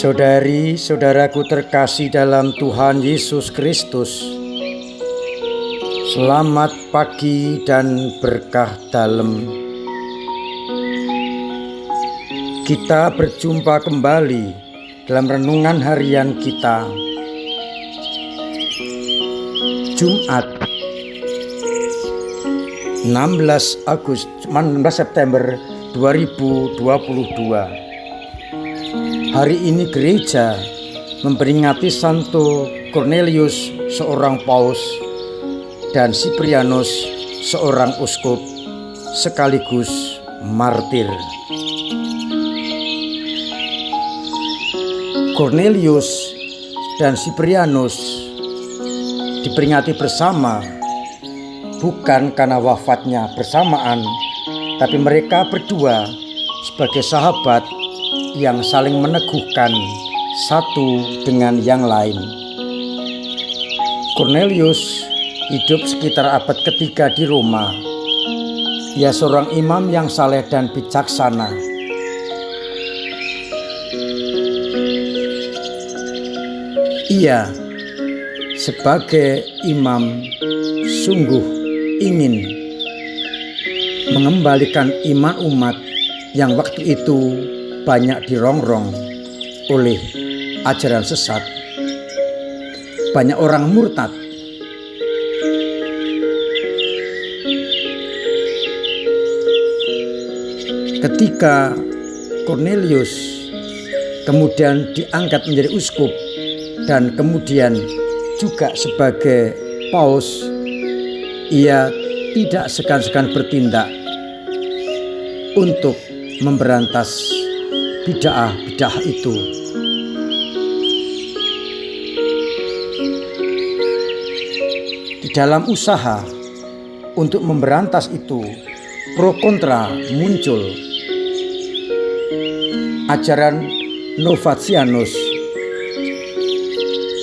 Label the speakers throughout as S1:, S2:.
S1: Saudari-saudaraku terkasih dalam Tuhan Yesus Kristus, selamat pagi dan berkah dalam. Kita berjumpa kembali dalam renungan harian kita, Jumat 16 September 2022. Hari ini gereja memperingati Santo Cornelius, seorang paus, dan Siprianus, seorang uskup sekaligus martir. Cornelius dan Siprianus diperingati bersama bukan karena wafatnya bersamaan, tapi mereka berdua sebagai sahabat yang saling meneguhkan satu dengan yang lain. Cornelius hidup sekitar abad ketiga di Roma. Ia seorang imam yang saleh dan bijaksana. Ia sebagai imam sungguh ingin mengembalikan iman umat yang waktu itu banyak dirongrong oleh ajaran sesat. Banyak orang murtad. Ketika Cornelius kemudian diangkat menjadi uskup dan kemudian juga sebagai paus, ia tidak segan-segan bertindak untuk memberantas bid'ah itu. Di dalam usaha untuk memberantas itu, pro kontra muncul. Ajaran Novatianus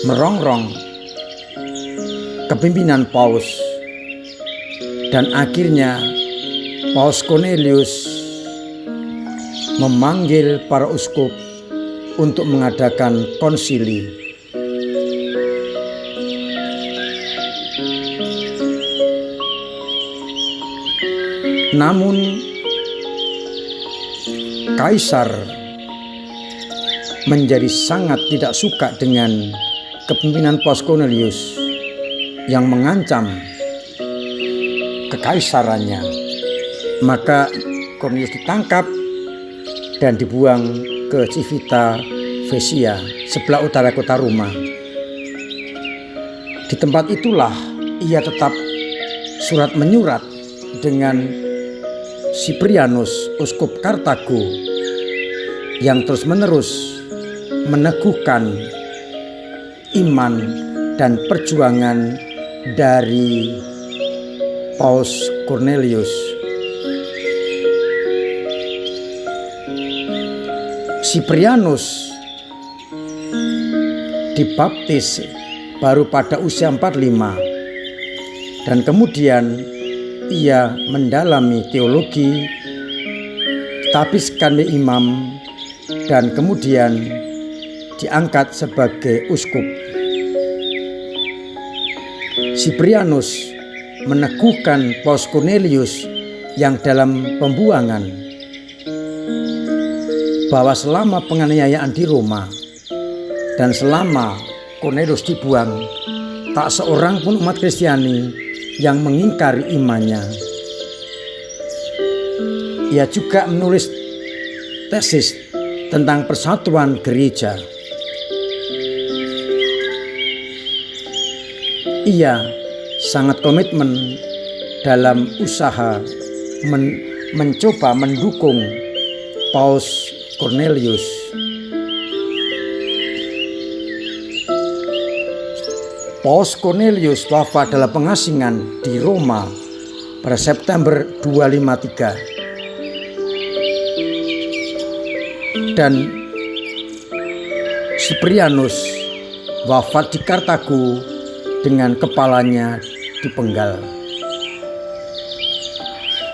S1: merongrong kepemimpinan paus, dan akhirnya Paus Cornelius memanggil para uskup untuk mengadakan konsili. Namun Kaisar menjadi sangat tidak suka dengan kepemimpinan Paus Cornelius yang mengancam kekaisarannya. Maka Cornelius ditangkap dan dibuang ke Civita Vesia, sebelah utara kota Roma. Di tempat itulah ia tetap surat menyurat dengan Siprianus, uskup Kartago, yang terus-menerus meneguhkan iman dan perjuangan dari Paus Cornelius. Siprianus dibaptis baru pada usia 45, dan kemudian ia mendalami teologi, tapi sebagai imam, dan kemudian diangkat sebagai uskup. Siprianus meneguhkan Paus Cornelius yang dalam pembuangan bahwa selama penganiayaan di Roma dan selama Cornelius dibuang, tak seorang pun umat Kristiani yang mengingkari imannya. Ia juga menulis tesis tentang persatuan gereja. Ia sangat komitmen dalam usaha mencoba mendukung Paus Cornelius. Paus Cornelius wafat dalam pengasingan di Roma pada September 253, dan Siprianus wafat di Kartago dengan kepalanya dipenggal.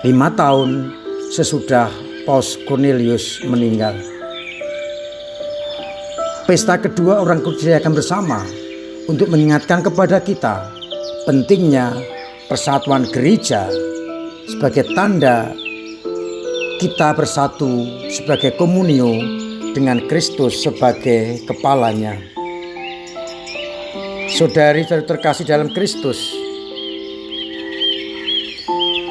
S1: 5 tahun sesudah Paus Cornelius meninggal. Pesta kedua orang kudus dirayakan bersama untuk mengingatkan kepada kita pentingnya persatuan gereja sebagai tanda kita bersatu sebagai komunio dengan Kristus sebagai kepalanya. Saudari terkasih dalam Kristus,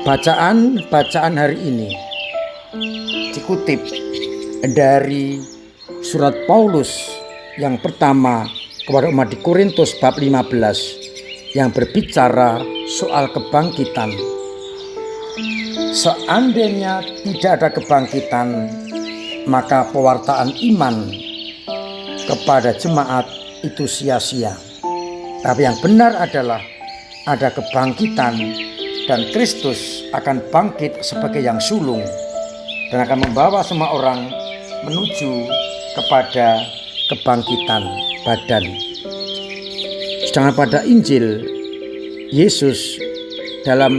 S1: bacaan hari ini dikutip dari surat Paulus yang pertama kepada umat di Korintus bab 15 yang berbicara soal kebangkitan. Seandainya tidak ada kebangkitan, maka pewartaan iman kepada jemaat itu sia-sia. Tapi yang benar adalah ada kebangkitan dan Kristus akan bangkit sebagai yang sulung dan akan membawa semua orang menuju kepada kebangkitan badan. Sedangkan pada Injil, Yesus dalam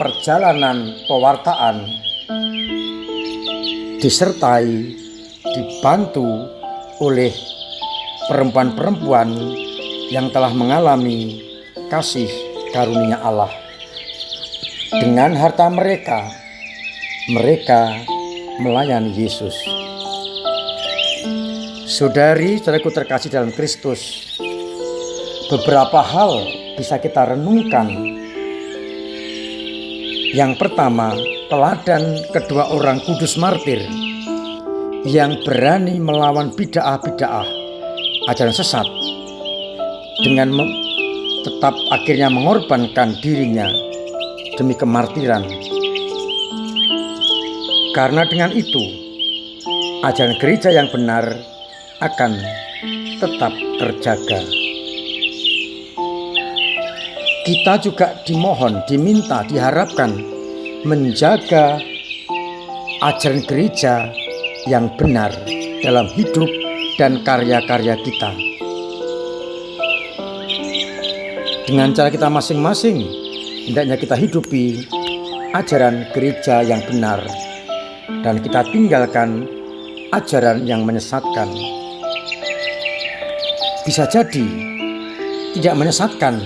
S1: perjalanan pewartaan disertai, dibantu oleh perempuan-perempuan yang telah mengalami kasih karunia Allah. Dengan harta mereka melayani Yesus. Saudari-saudariku terkasih dalam Kristus, beberapa hal bisa kita renungkan. Yang pertama, teladan kedua orang kudus martir yang berani melawan bid'ah-bid'ah, ajaran sesat, dengan tetap akhirnya mengorbankan dirinya demi kemartiran. Karena dengan itu, ajaran gereja yang benar akan tetap terjaga. Kita juga dimohon, diminta, diharapkan menjaga ajaran gereja yang benar dalam hidup dan karya-karya kita. Dengan cara kita masing-masing, hendaknya kita hidupi ajaran gereja yang benar dan kita tinggalkan ajaran yang menyesatkan. Bisa jadi tidak menyesatkan,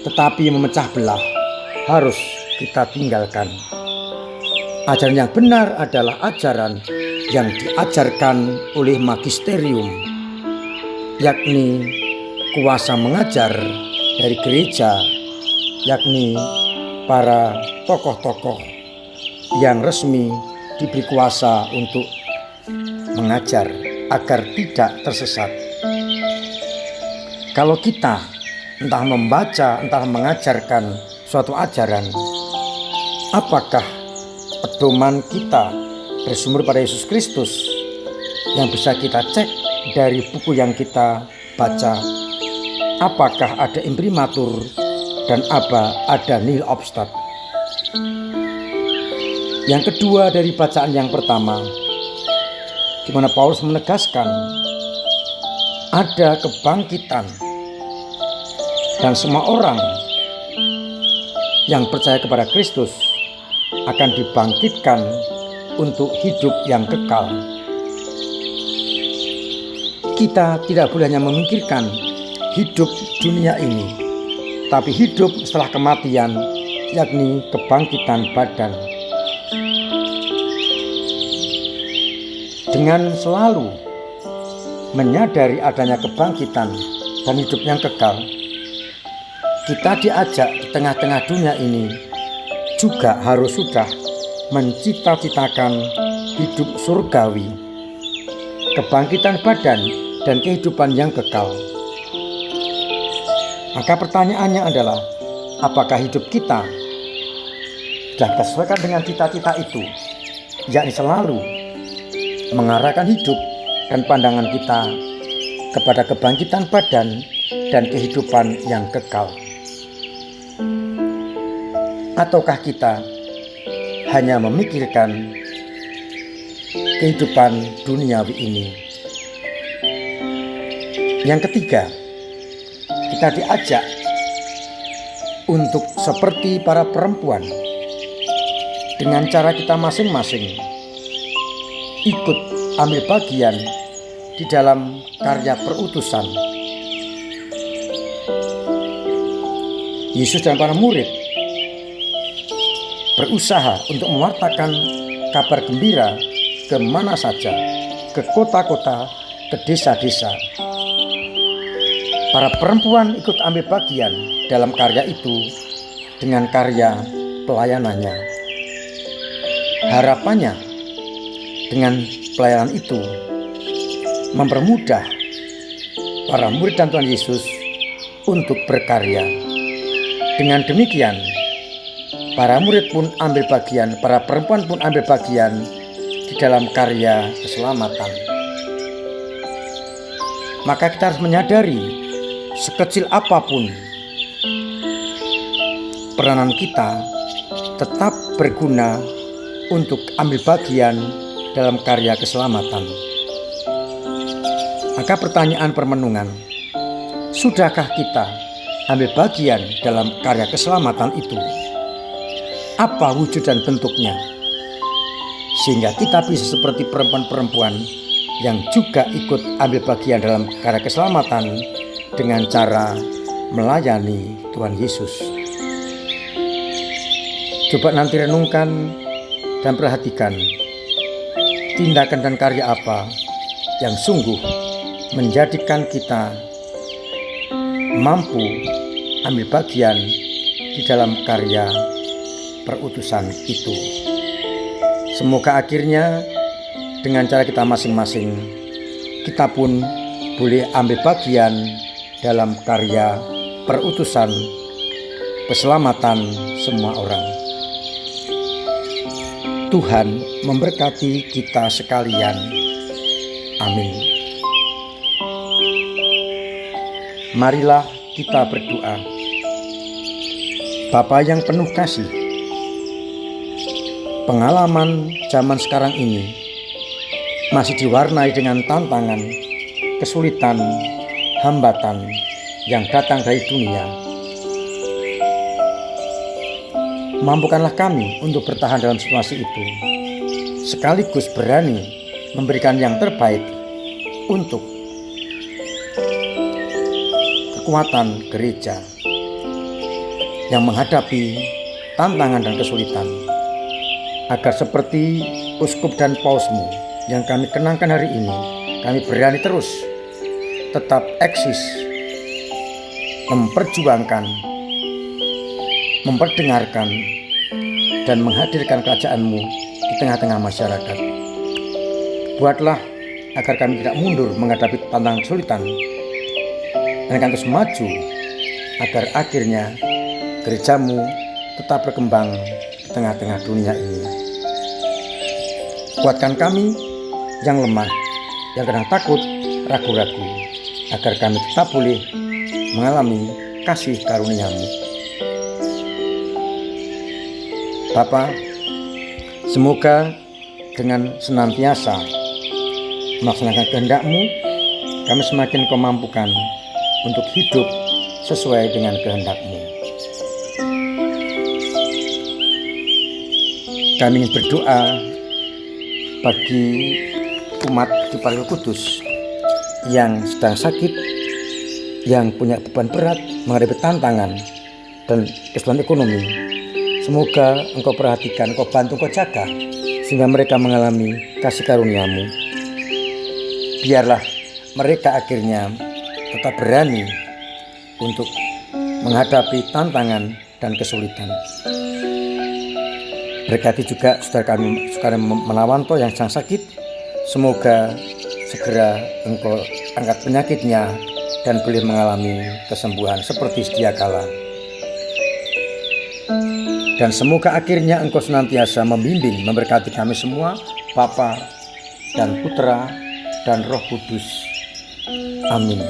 S1: tetapi memecah belah harus kita tinggalkan. Ajaran yang benar adalah ajaran yang diajarkan oleh magisterium, yakni kuasa mengajar dari gereja, yakni para tokoh-tokoh yang resmi diberi kuasa untuk mengajar agar tidak tersesat. Kalau kita entah membaca, entah mengajarkan suatu ajaran, apakah pedoman kita bersumber pada Yesus Kristus yang bisa kita cek dari buku yang kita baca? Apakah ada imprimatur dan ada nihil obstat? Yang kedua dari bacaan yang pertama, di mana Paulus menegaskan ada kebangkitan dan semua orang yang percaya kepada Kristus akan dibangkitkan untuk hidup yang kekal. Kita tidak boleh hanya memikirkan hidup dunia ini, tapi hidup setelah kematian, yakni kebangkitan badan. Dengan selalu menyadari adanya kebangkitan dan hidup yang kekal, kita diajak di tengah-tengah dunia ini juga harus sudah mencita-citakan hidup surgawi, kebangkitan badan dan kehidupan yang kekal. Maka pertanyaannya adalah, apakah hidup kita sudah disesuaikan dengan cita-cita itu, yakni selalu mengarahkan hidup dan pandangan kita kepada kebangkitan badan dan kehidupan yang kekal? Ataukah kita hanya memikirkan kehidupan duniawi ini? Yang ketiga, kita diajak untuk seperti para perempuan dengan cara kita masing-masing ikut ambil bagian di dalam karya perutusan. Yesus dan para murid berusaha untuk mewartakan kabar gembira ke mana saja, ke kota-kota, ke desa-desa. Para perempuan ikut ambil bagian dalam karya itu dengan karya pelayanannya. Harapannya dengan pelayanan itu mempermudah para murid dan Tuhan Yesus untuk berkarya. Dengan demikian, para murid pun ambil bagian, para perempuan pun ambil bagian di dalam karya keselamatan. Maka kita harus menyadari, sekecil apapun peranan kita, tetap berguna untuk ambil bagian dalam karya keselamatan. Maka pertanyaan permenungan, sudahkah kita ambil bagian dalam karya keselamatan itu? Apa wujud dan bentuknya? Sehingga kita bisa seperti perempuan-perempuan yang juga ikut ambil bagian dalam karya keselamatan dengan cara melayani Tuhan Yesus. Coba nanti renungkan dan perhatikan tindakan dan karya apa yang sungguh menjadikan kita mampu ambil bagian di dalam karya perutusan itu. Semoga akhirnya dengan cara kita masing-masing, kita pun boleh ambil bagian dalam karya perutusan keselamatan semua orang. Tuhan memberkati kita sekalian. Amin. Marilah kita berdoa. Bapa yang penuh kasih, pengalaman zaman sekarang ini masih diwarnai dengan tantangan, kesulitan, hambatan yang datang dari dunia. Mampukanlah kami untuk bertahan dalam situasi itu, sekaligus berani memberikan yang terbaik untuk kekuatan gereja yang menghadapi tantangan dan kesulitan, agar seperti uskup dan pausmu yang kami kenangkan hari ini, kami berani terus tetap eksis memperjuangkan, memperdengarkan, dan menghadirkan kerajaan-Mu di tengah-tengah masyarakat. Buatlah agar kami tidak mundur menghadapi tantangan kesulitan, dan akan terus maju agar akhirnya gereja-Mu tetap berkembang di tengah-tengah dunia ini. Kuatkan kami yang lemah, yang kadang takut, ragu-ragu, agar kami tetap boleh mengalami kasih karunia-Mu. Bapa, semoga dengan senantiasa melaksanakan kehendak-Mu, kami semakin Kau mampukan untuk hidup sesuai dengan kehendak-Mu. Kami ingin berdoa bagi umat di Partai Kudus yang sedang sakit, yang punya beban berat menghadapi tantangan dan kesulitan ekonomi. Semoga Engkau perhatikan, Engkau bantu, Engkau jaga, sehingga mereka mengalami kasih karunia-Mu. Biarlah mereka akhirnya tetap berani untuk menghadapi tantangan dan kesulitan. Berkati juga saudara kami Menawanto yang sedang sakit. Semoga segera Engkau angkat penyakitnya dan boleh mengalami kesembuhan seperti sedia kala. Dan semoga akhirnya Engkau senantiasa membimbing, memberkati kami semua, Bapa dan Putra dan Roh Kudus. Amin.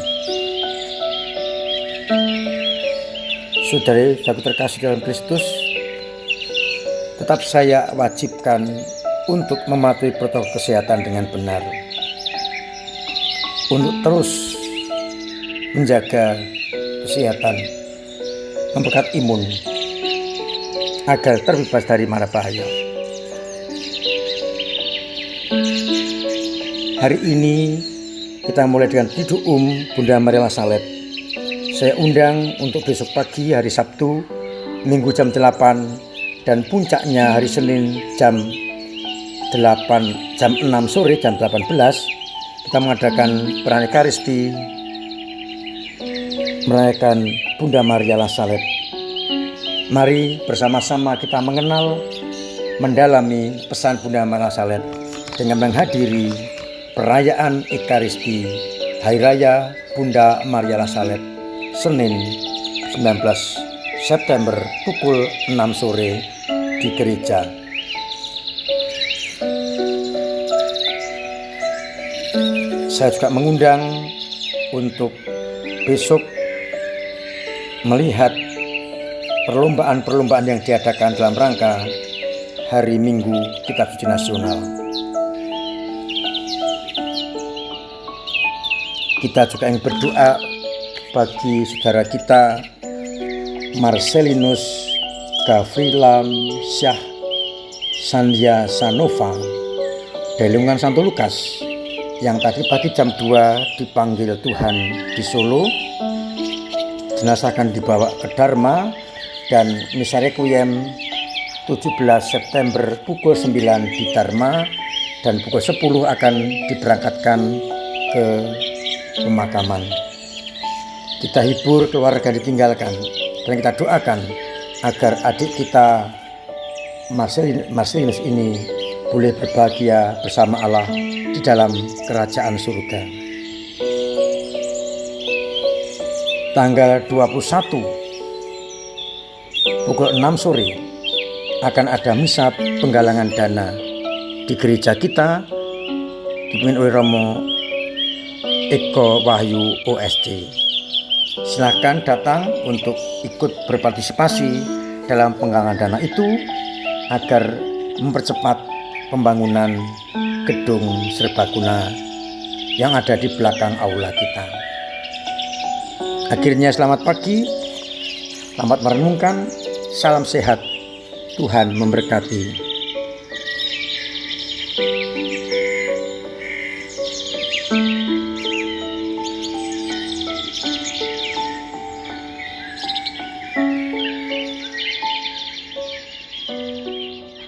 S1: Saudara-saudaraku terkasih dalam Kristus, tetap saya wajibkan untuk mematuhi protokol kesehatan dengan benar, untuk terus menjaga kesehatan, memperkuat imun agar terbebas dari mara bahaya. Hari ini kita mulai dengan Triduum Bunda Maria Lasalet. Saya undang untuk besok pagi hari Sabtu, Minggu jam 8, dan puncaknya hari Senin jam 6 sore, jam 18, kita mengadakan perayaan Ekaristi, merayakan Bunda Maria Lasalet. Mari bersama-sama kita mengenal, mendalami pesan Bunda Maria Lasalet dengan menghadiri perayaan Ekaristi Hari Raya Bunda Maria Lasalet, Senin 19 September pukul 6 sore di gereja. Saya juga mengundang untuk besok melihat perlombaan-perlombaan yang diadakan dalam rangka Hari Minggu Kitab Suci Nasional. Kita juga ingin berdoa bagi saudara kita Marcelinus Gavrilam Syah Sandhya Sanova dari lingkungan Santo Lukas yang tadi pagi jam 2 dipanggil Tuhan di Solo. Jenazah akan dibawa ke Dharma dan misa requiem 17 September pukul 9 di Dharma, dan pukul 10 akan diberangkatkan ke pemakaman. Kita hibur keluarga ditinggalkan dan kita doakan agar adik kita Marcelinus ini boleh berbahagia bersama Allah di dalam kerajaan surga. Tanggal 21 pukul 6 sore akan ada misa penggalangan dana di gereja kita, dipimpin oleh Romo Eko Wahyu OSD. Silakan datang untuk ikut berpartisipasi dalam penggalangan dana itu agar mempercepat pembangunan gedung serbaguna yang ada di belakang aula kita. Akhirnya selamat pagi, selamat merenungkan, salam sehat, Tuhan memberkati.